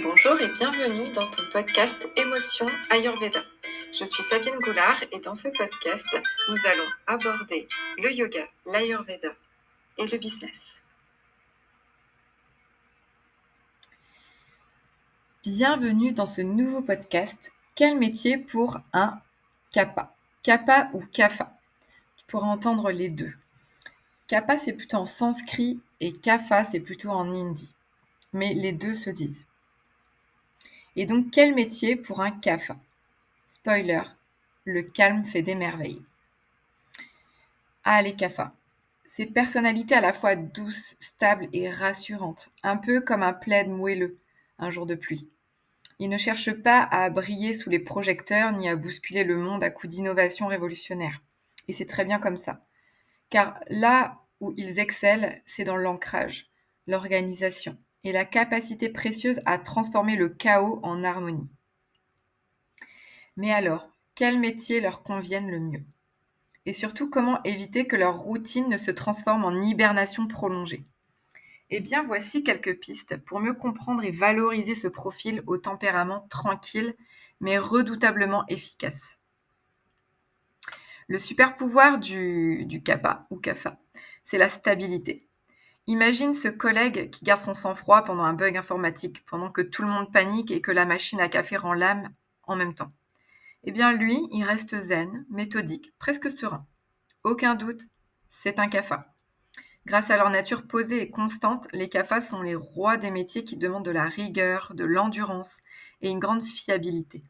Bonjour et bienvenue dans ton podcast Émotions Ayurveda. Je suis Fabienne Goulard et dans ce podcast, nous allons aborder le yoga, l'Ayurveda et le business. Bienvenue dans ce nouveau podcast. Quel métier pour un kappa? Kappa ou kapha? Tu pourras entendre les deux. Kappa, c'est plutôt en sanskrit et kapha, c'est plutôt en hindi. Mais les deux se disent. Et donc, quel métier pour un kapha? Spoiler, le calme fait des merveilles. Ah, les kapha. Ces personnalités à la fois douces, stables et rassurantes, un peu comme un plaid moelleux un jour de pluie. Ils ne cherchent pas à briller sous les projecteurs ni à bousculer le monde à coups d'innovation révolutionnaire. Et c'est très bien comme ça. Car là où ils excellent, c'est dans l'ancrage, l'organisation et la capacité précieuse à transformer le chaos en harmonie. Mais alors, quels métiers leur conviennent le mieux? Et surtout, comment éviter que leur routine ne se transforme en hibernation prolongée? Eh bien, voici quelques pistes pour mieux comprendre et valoriser ce profil au tempérament tranquille, mais redoutablement efficace. Le super pouvoir du kappa ou kapha, c'est la stabilité. Imagine ce collègue qui garde son sang-froid pendant un bug informatique, pendant que tout le monde panique et que la machine à café rend l'âme en même temps. Eh bien, lui, il reste zen, méthodique, presque serein. Aucun doute, c'est un kapha. Grâce à leur nature posée et constante, les kaphas sont les rois des métiers qui demandent de la rigueur, de l'endurance et une grande fiabilité.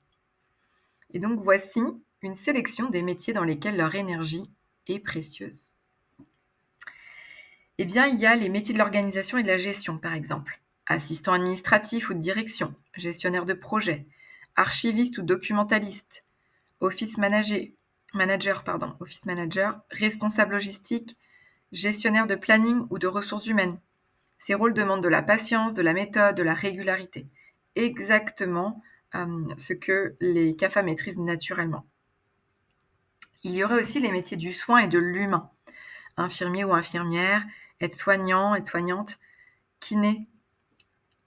Et donc voici une sélection des métiers dans lesquels leur énergie est précieuse. Eh bien, il y a les métiers de l'organisation et de la gestion, par exemple. Assistant administratif ou de direction, gestionnaire de projet, archiviste ou documentaliste, office manager, responsable logistique, gestionnaire de planning ou de ressources humaines. Ces rôles demandent de la patience, de la méthode, de la régularité. Exactement ce que les kapha maîtrisent naturellement. Il y aurait aussi les métiers du soin et de l'humain. Infirmier ou infirmière, aide-soignant, aide-soignante, kiné,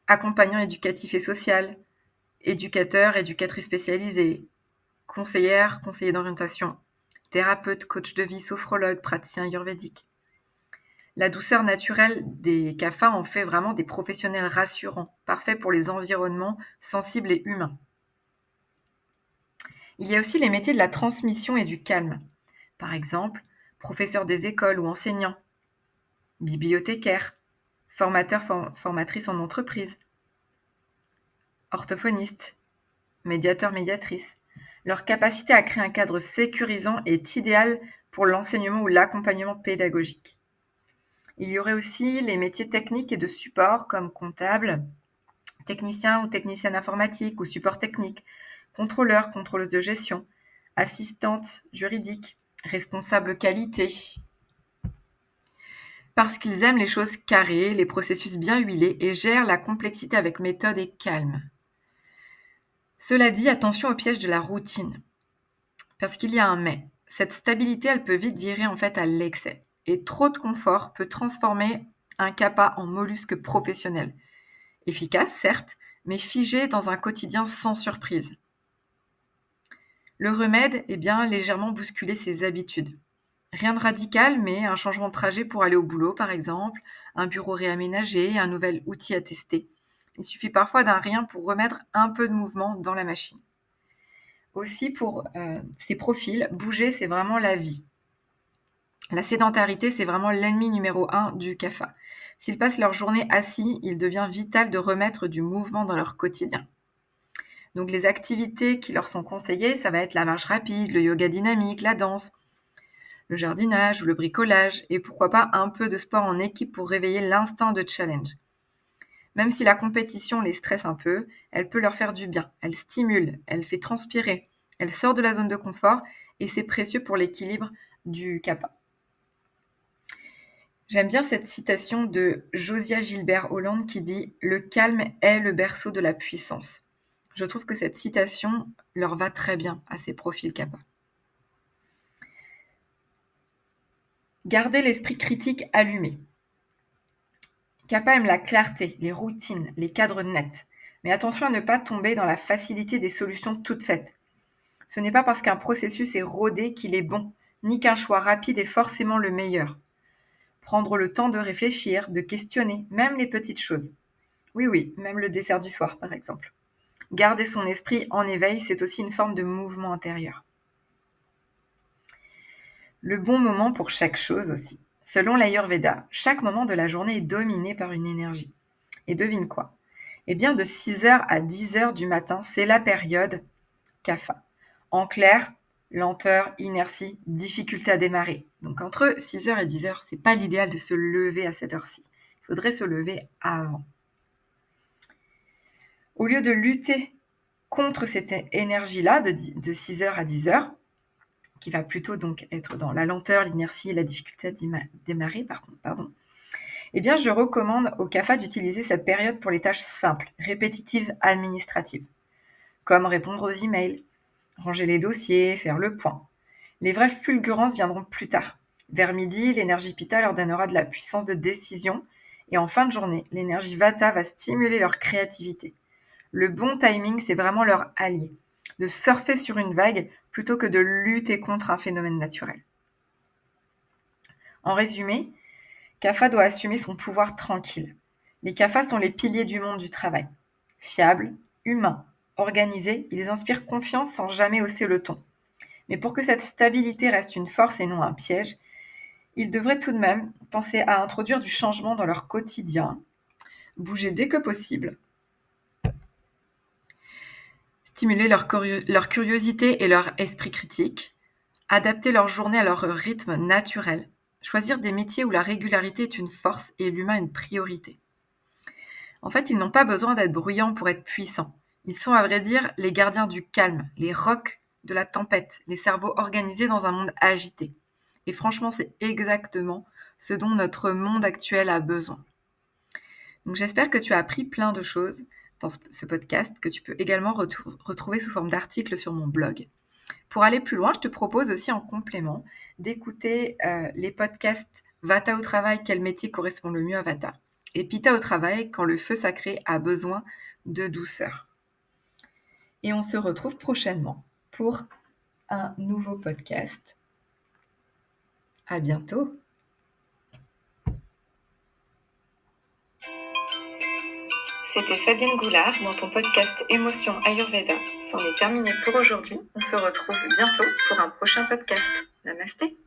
accompagnant éducatif et social, éducateur, éducatrice spécialisée, conseillère, conseiller d'orientation, thérapeute, coach de vie, sophrologue, praticien ayurvédique. La douceur naturelle des kaphas en fait vraiment des professionnels rassurants, parfaits pour les environnements sensibles et humains. Il y a aussi les métiers de la transmission et du calme. Par exemple, professeur des écoles ou enseignant, bibliothécaire, formateur, formatrice en entreprise, orthophoniste, médiateur, médiatrice. Leur capacité à créer un cadre sécurisant est idéale pour l'enseignement ou l'accompagnement pédagogique. Il y aurait aussi les métiers techniques et de support comme comptable, technicien ou technicienne informatique ou support technique, contrôleur, contrôleuse de gestion, assistante juridique, responsable qualité. Parce qu'ils aiment les choses carrées, les processus bien huilés et gèrent la complexité avec méthode et calme. Cela dit, attention au piège de la routine. Parce qu'il y a un mais. Cette stabilité, elle peut vite virer en fait à l'excès. Et trop de confort peut transformer un kappa en mollusque professionnel. Efficace, certes, mais figé dans un quotidien sans surprise. Le remède, légèrement bousculer ses habitudes. Rien de radical, mais un changement de trajet pour aller au boulot, par exemple, un bureau réaménagé, un nouvel outil à tester. Il suffit parfois d'un rien pour remettre un peu de mouvement dans la machine. Aussi, pour ces profils, bouger, c'est vraiment la vie. La sédentarité, c'est vraiment l'ennemi numéro 1 du kapha. S'ils passent leur journée assis, il devient vital de remettre du mouvement dans leur quotidien. Donc les activités qui leur sont conseillées, ça va être la marche rapide, le yoga dynamique, la danse, le jardinage ou le bricolage, et pourquoi pas un peu de sport en équipe pour réveiller l'instinct de challenge. Même si la compétition les stresse un peu, elle peut leur faire du bien. Elle stimule, elle fait transpirer, elle sort de la zone de confort, et c'est précieux pour l'équilibre du kapha. J'aime bien cette citation de Josiah Gilbert Holland qui dit « Le calme est le berceau de la puissance ». Je trouve que cette citation leur va très bien à ces profils kapha. Gardez l'esprit critique allumé. Kapha aime la clarté, les routines, les cadres nets. Mais attention à ne pas tomber dans la facilité des solutions toutes faites. Ce n'est pas parce qu'un processus est rodé qu'il est bon, ni qu'un choix rapide est forcément le meilleur. Prendre le temps de réfléchir, de questionner, même les petites choses. Oui, même le dessert du soir, par exemple. Garder son esprit en éveil, c'est aussi une forme de mouvement intérieur. Le bon moment pour chaque chose aussi. Selon l'Ayurveda, chaque moment de la journée est dominé par une énergie. Et devine quoi? Eh bien, de 6h à 10h du matin, c'est la période Kapha. En clair, lenteur, inertie, difficulté à démarrer. Donc entre 6h et 10h, c'est pas l'idéal de se lever à cette heure-ci. Il faudrait se lever avant. Au lieu de lutter contre cette énergie-là de 6h à 10h, qui va plutôt donc être dans la lenteur, l'inertie et la difficulté à démarrer, eh bien, je recommande au Kapha d'utiliser cette période pour les tâches simples, répétitives, administratives, comme répondre aux emails, ranger les dossiers, faire le point. Les vraies fulgurances viendront plus tard. Vers midi, l'énergie Pitta leur donnera de la puissance de décision et en fin de journée, l'énergie Vata va stimuler leur créativité. Le bon timing, c'est vraiment leur allié, de surfer sur une vague plutôt que de lutter contre un phénomène naturel. En résumé, Kapha doit assumer son pouvoir tranquille. Les Kaphas sont les piliers du monde du travail. Fiables, humains, organisés, ils inspirent confiance sans jamais hausser le ton. Mais pour que cette stabilité reste une force et non un piège, ils devraient tout de même penser à introduire du changement dans leur quotidien, bouger dès que possible, stimuler leur curiosité et leur esprit critique, adapter leur journée à leur rythme naturel, choisir des métiers où la régularité est une force et l'humain une priorité. En fait, ils n'ont pas besoin d'être bruyants pour être puissants. Ils sont, à vrai dire, les gardiens du calme, les rocs de la tempête, les cerveaux organisés dans un monde agité. Et franchement, c'est exactement ce dont notre monde actuel a besoin. Donc j'espère que tu as appris plein de choses dans ce podcast que tu peux également retrouver sous forme d'articles sur mon blog. Pour aller plus loin, je te propose aussi en complément d'écouter les podcasts Vata au travail, quel métier correspond le mieux à Vata, et Pitta au travail, quand le feu sacré a besoin de douceur. Et on se retrouve prochainement pour un nouveau podcast. À bientôt. C'était Fabienne Goulard dans ton podcast Émotion Ayurveda. C'en est terminé pour aujourd'hui. On se retrouve bientôt pour un prochain podcast. Namasté.